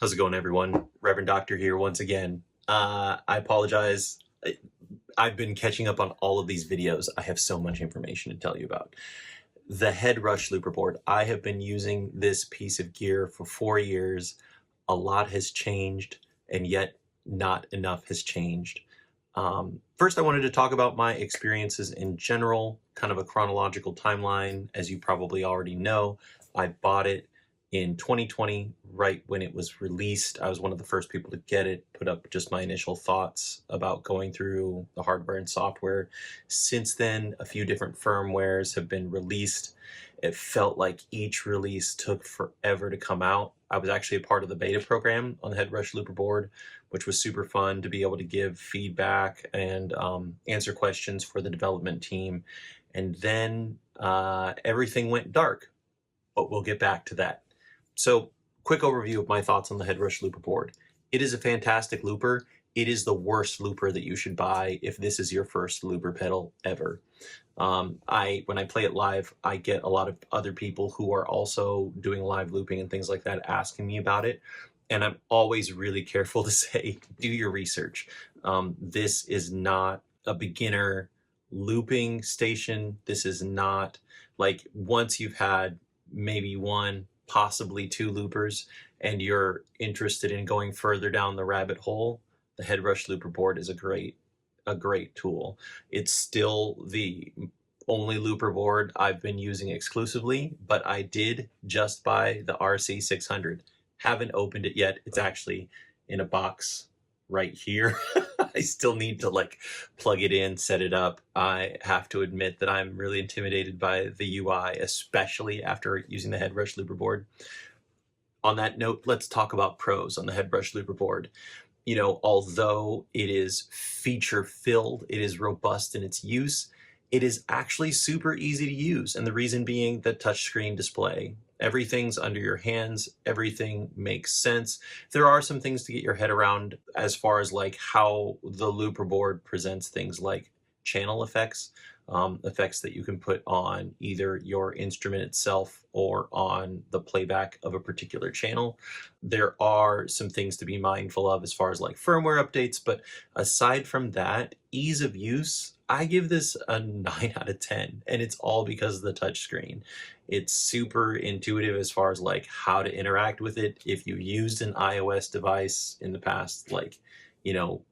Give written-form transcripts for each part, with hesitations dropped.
How's it going, everyone? Reverend Doctor here once again. I apologize. I've been catching up on all of these videos. I have so much information to tell you about. The Headrush Looperboard. I have been using this piece of gear for 4 years. A lot has changed, and yet not enough has changed. First, I wanted to talk about my experiences in general, kind of a chronological timeline. As you probably already know, I bought it in 2020, right when it was released. I was one of the first people to get it, put up just my initial thoughts about going through the hardware and software. Since then, a few different firmwares have been released. It felt like each release took forever to come out. I was actually a part of the beta program on the Headrush Looperboard, which was super fun to be able to give feedback and answer questions for the development team. And then everything went dark, but we'll get back to that. So, quick overview of my thoughts on the Headrush Looperboard. It is a fantastic looper. It is the worst looper that you should buy if this is your first looper pedal ever. When I play it live, I get a lot of other people who are also doing live looping and things like that asking me about it. And I'm always really careful to say, do your research. This is not a beginner looping station. This is not like once you've had maybe one, possibly two loopers, and you're interested in going further down the rabbit hole, the Headrush Looperboard is a great tool. It's still the only looper board I've been using exclusively, but I did just buy the RC600. Haven't opened it yet. It's actually in a box right here. I still need to plug it in, set it up. I have to admit that I'm really intimidated by the UI, especially after using the Headrush Looperboard. On that note, let's talk about pros on the Headrush Looperboard. You know, although it is feature filled, it is robust in its use, it is actually super easy to use. And the reason being the touchscreen display. Everything's under your hands. Everything makes sense. There are some things to get your head around as far as like how the looper board presents things like channel effects, effects that you can put on either your instrument itself or on the playback of a particular channel. There are some things to be mindful of as far as like firmware updates, but aside from that, ease of use, I give this a 9 out of 10, and it's all because of the touchscreen. It's super intuitive as far as like how to interact with it. If you used an iOS device in the past,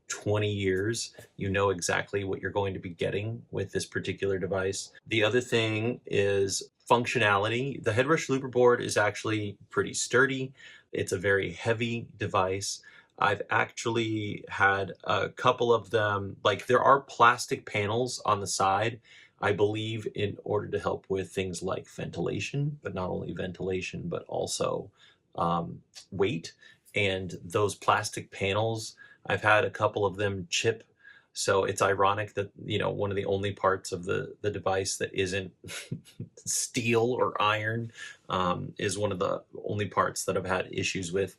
20 years, you know exactly what you're going to be getting with this particular device. The other thing is functionality. The Headrush Looperboard is actually pretty sturdy. It's a very heavy device. I've actually had a couple of them, like there are plastic panels on the side, I believe, in order to help with things like ventilation, but not only ventilation, but also weight. And those plastic panels, I've had a couple of them chip. So it's ironic that, one of the only parts of the device that isn't steel or iron is one of the only parts that I've had issues with.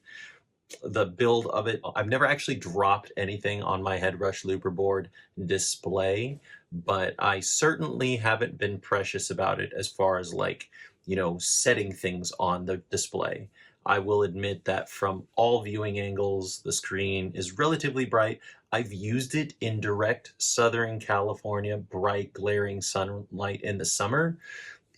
The build of it, I've never actually dropped anything on my Headrush Looperboard display, but I certainly haven't been precious about it as far as setting things on the display. I will admit that from all viewing angles, the screen is relatively bright. I've used it in direct Southern California, bright, glaring sunlight in the summer.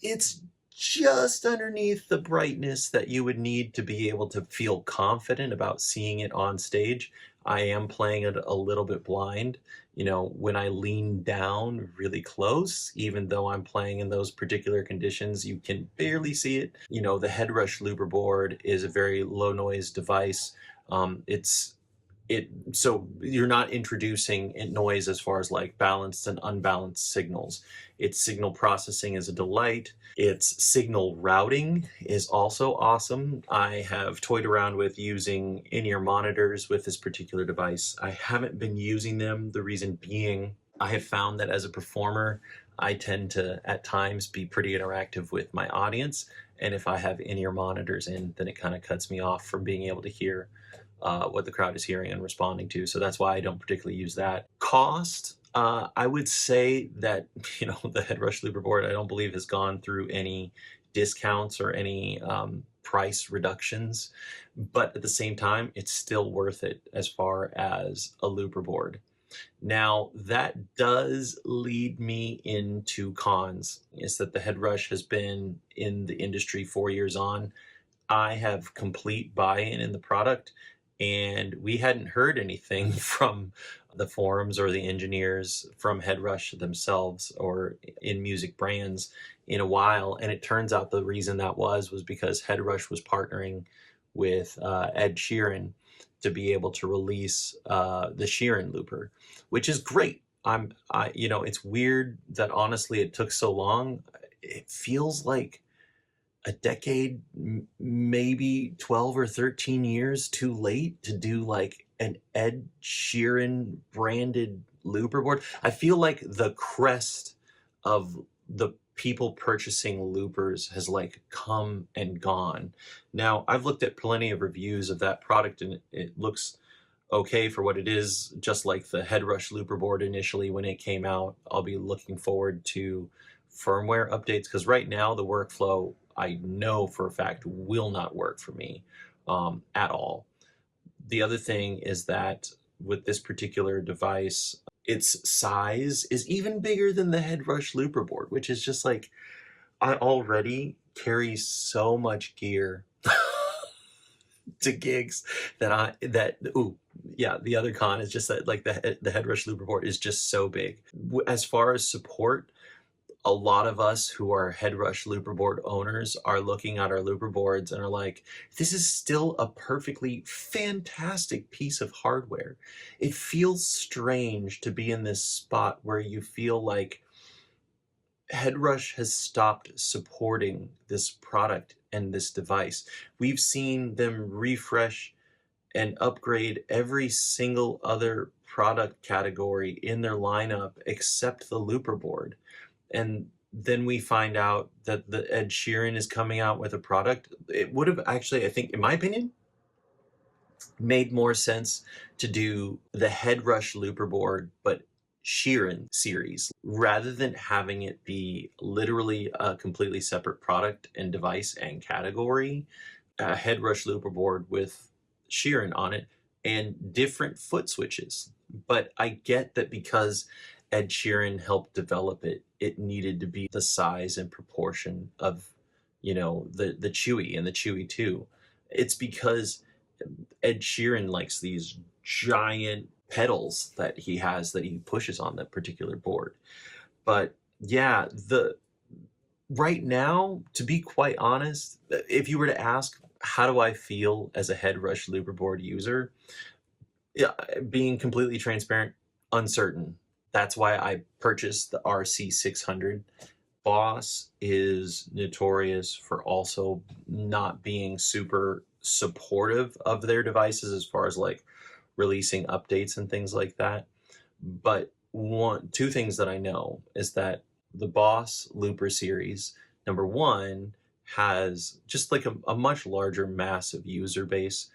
It's just underneath the brightness that you would need to be able to feel confident about seeing it on stage. I am playing it a little bit blind. When I lean down really close, even though I'm playing in those particular conditions, you can barely see it. The Headrush Looperboard is a very low noise device. So you're not introducing noise as far as like balanced and unbalanced signals. Its signal processing is a delight. Its signal routing is also awesome. I have toyed around with using in-ear monitors with this particular device. I haven't been using them. The reason being, I have found that as a performer, I tend to at times be pretty interactive with my audience. And if I have in-ear monitors in, then it kind of cuts me off from being able to hear what the crowd is hearing and responding to. So that's why I don't particularly use that. Cost, I would say that, the Headrush Looperboard, I don't believe has gone through any discounts or any price reductions, but at the same time, it's still worth it as far as a looper board. Now, that does lead me into cons, is that the Headrush has been in the industry 4 years on. I have complete buy-in in the product, and we hadn't heard anything from the forums or the engineers from Headrush themselves or in music brands in a while. And it turns out the reason that was because Headrush was partnering with Ed Sheeran to be able to release the Sheeran Looper, which is great. It's weird that honestly it took so long. It feels like a decade, maybe 12 or 13 years too late to do like an Ed Sheeran branded looper board. I feel like the crest of the people purchasing loopers has like come and gone. Now, I've looked at plenty of reviews of that product and it looks okay for what it is, just like the Headrush Looperboard initially when it came out. I'll be looking forward to firmware updates because right now the workflow I know for a fact will not work for me at all. The other thing is that with this particular device, its size is even bigger than the Headrush Looperboard, which is just like, I already carry so much gear to gigs the other con is just that like the Headrush Looperboard is just so big. As far as support, a lot of us who are Headrush Looperboard owners are looking at our Looperboards and are like, this is still a perfectly fantastic piece of hardware. It feels strange to be in this spot where you feel like Headrush has stopped supporting this product and this device. We've seen them refresh and upgrade every single other product category in their lineup except the Looperboard. And then we find out that the Ed Sheeran is coming out with a product. It would have actually, I think, in my opinion, made more sense to do the Headrush Looperboard, but Sheeran series, rather than having it be literally a completely separate product and device and category. A Headrush Looperboard with Sheeran on it and different foot switches. But I get that because Ed Sheeran helped develop it, it needed to be the size and proportion of, the Chewy and the Chewy 2. It's because Ed Sheeran likes these giant pedals that he has that he pushes on that particular board. But yeah, right now, to be quite honest, if you were to ask, how do I feel as a Headrush Looperboard user? Yeah, being completely transparent, uncertain. That's why I purchased the RC600. Boss is notorious for also not being super supportive of their devices as far as like releasing updates and things like that. But two things that I know is that the Boss Looper series, number one, has just like a much larger massive user base,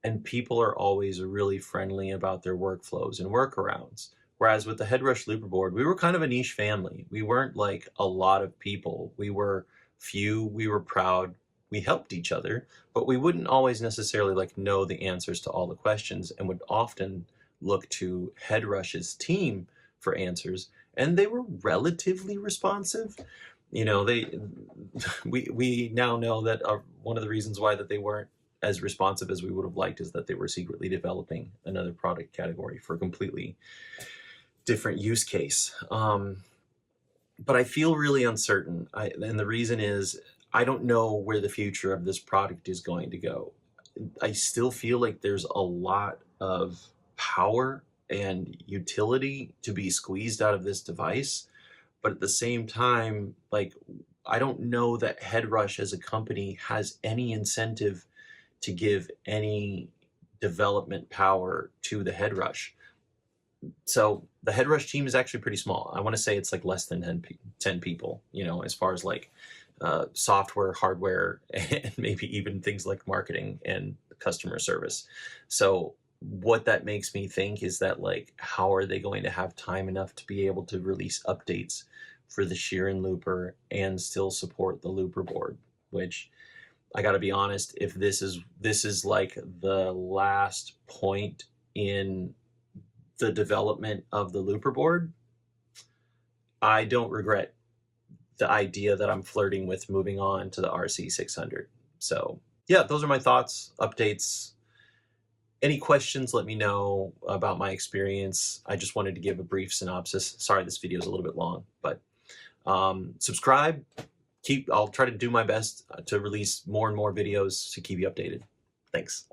and people are always really friendly about their workflows and workarounds. Whereas with the Headrush Looperboard, we were kind of a niche family. We weren't like a lot of people. We were few, we were proud, we helped each other, but we wouldn't always necessarily like know the answers to all the questions and would often look to Headrush's team for answers, and they were relatively responsive. We now know that one of the reasons why that they weren't as responsive as we would have liked is that they were secretly developing another product category for a completely different use case. But I feel really uncertain. And the reason is I don't know where the future of this product is going to go. I still feel like there's a lot of power and utility to be squeezed out of this device. But at the same time, like, I don't know that Headrush as a company has any incentive to give any development power to the Headrush. So the Headrush team is actually pretty small. I want to say it's like less than 10 people, as far as like software, hardware, and maybe even things like marketing and customer service. So what that makes me think is that, like, how are they going to have time enough to be able to release updates for the Sheeran Looper and still support the Looperboard, which I gotta be honest, if this is like the last point in the development of the looper board, I don't regret the idea that I'm flirting with moving on to the RC600. So yeah, those are my thoughts, updates. Any questions, let me know about my experience. I just wanted to give a brief synopsis. Sorry, this video is a little bit long, but subscribe. I'll try to do my best to release more and more videos to keep you updated. Thanks.